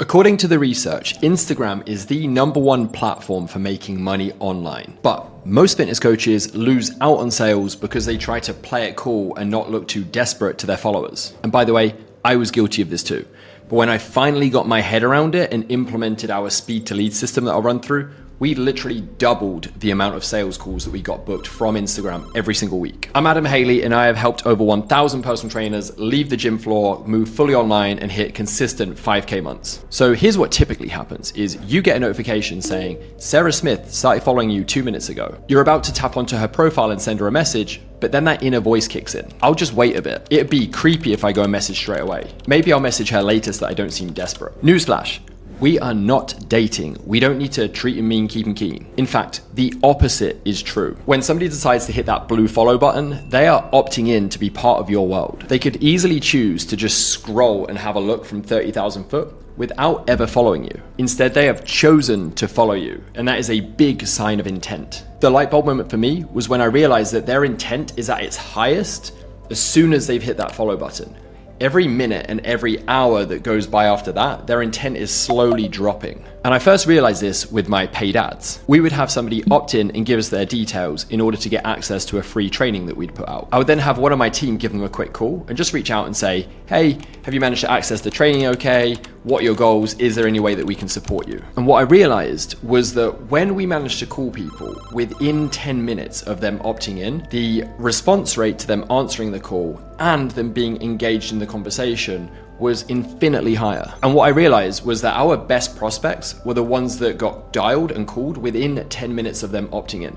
According to the research, Instagram is the #1 platform for making money online. But most fitness coaches lose out on sales because they try to play it cool and not look too desperate to their followers. And by the way, I was guilty of this too. But when I finally got my head around it and implemented our speed to lead system that I'll run through, we literally doubled the amount of sales calls that we got booked from Instagram every single week. I'm Adam Haley, and I have helped over 1,000 personal trainers leave the gym floor, move fully online, and hit consistent 5K months. So here's what typically happens is you get a notification saying, Sarah Smith started following you 2 minutes ago. You're about to tap onto her profile and send her a message, but then that inner voice kicks in. I'll just wait a bit. It'd be creepy if I go and message straight away. Maybe I'll message her later so that I don't seem desperate. Newsflash. We are not dating. We don't need to treat him mean, keep him keen. In fact, the opposite is true. When somebody decides to hit that blue follow button, they are opting in to be part of your world. They could easily choose to just scroll and have a look from 30,000 foot without ever following you. Instead, they have chosen to follow you, and that is a big sign of intent. The light bulb moment for me was when I realized that their intent is at its highest as soon as they've hit that follow button. Every minute and every hour that goes by after that, their intent is slowly dropping. And I first realized this with my paid ads. We would have somebody opt in and give us their details in order to get access to a free training that we'd put out. I would then have one of my team give them a quick call and just reach out and say, hey, have you managed to access the training okay? What are your goals? Is there any way that we can support you? And what I realized was that when we managed to call people within 10 minutes of them opting in, the response rate to them answering the call and them being engaged in the conversation was infinitely higher. And what I realized was that our best prospects were the ones that got dialed and called within 10 minutes of them opting in.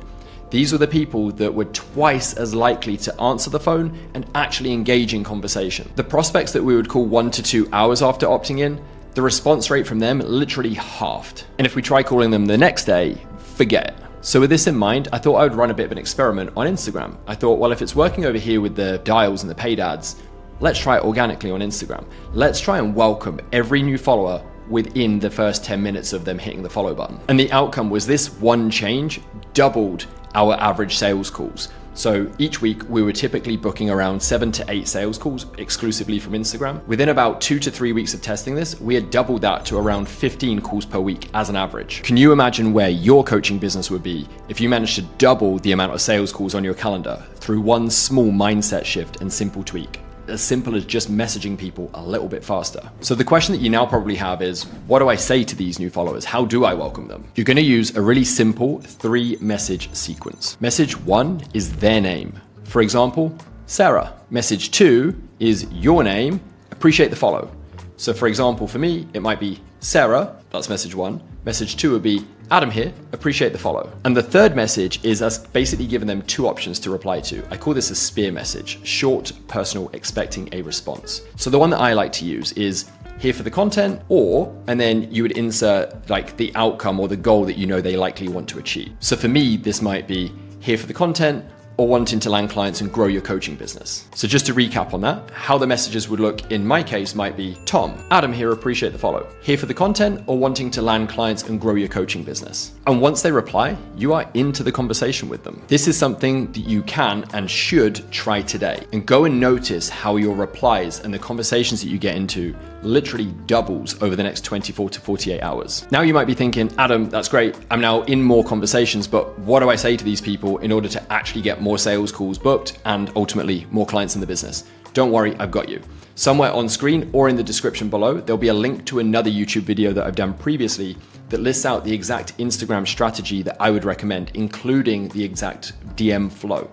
These were the people that were twice as likely to answer the phone and actually engage in conversation. The prospects that we would call 1 to 2 hours after opting in, the response rate from them literally halved. And if we try calling them the next day, forget it. So with this in mind, I thought I would run a bit of an experiment on Instagram. I thought, well, if it's working over here with the dials and the paid ads, let's try it organically on Instagram. Let's try and welcome every new follower within the first 10 minutes of them hitting the follow button. And the outcome was this one change doubled our average sales calls. So each week we were typically booking around 7 to 8 sales calls exclusively from Instagram. Within about 2 to 3 weeks of testing this, we had doubled that to around 15 calls per week as an average. Can you imagine where your coaching business would be if you managed to double the amount of sales calls on your calendar through one small mindset shift and simple tweak? As simple as just messaging people a little bit faster. So the question that you now probably have is, what do I say to these new followers? How do I welcome them? You're going to use a really simple 3-message sequence. Message 1 is their name. For example, Sarah. Message 2 is your name, appreciate the follow. So for example, for me, it might be Sarah, that's message 1. Message 2 would be Adam here, appreciate the follow. And the third message is us basically giving them 2 options to reply to. I call this a spear message, short, personal, expecting a response. So the one that I like to use is here for the content, or, and then you would insert like the outcome or the goal that you know they likely want to achieve. So for me, this might be here for the content, or wanting to land clients and grow your coaching business. So just to recap on that, how the messages would look in my case might be, Tom, Adam here, appreciate the follow. Here for the content or wanting to land clients and grow your coaching business. And once they reply, you are into the conversation with them. This is something that you can and should try today. And go and notice how your replies and the conversations that you get into literally doubles over the next 24 to 48 hours. Now you might be thinking, Adam, that's great. I'm now in more conversations, but what do I say to these people in order to actually get more sales calls booked and ultimately more clients in the business? Don't worry, I've got you. Somewhere on screen or in the description below, there'll be a link to another YouTube video that I've done previously that lists out the exact Instagram strategy that I would recommend, including the exact DM flow.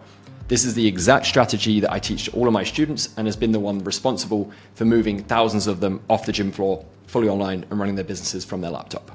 This is the exact strategy that I teach to all of my students and has been the one responsible for moving thousands of them off the gym floor, fully online and running their businesses from their laptop.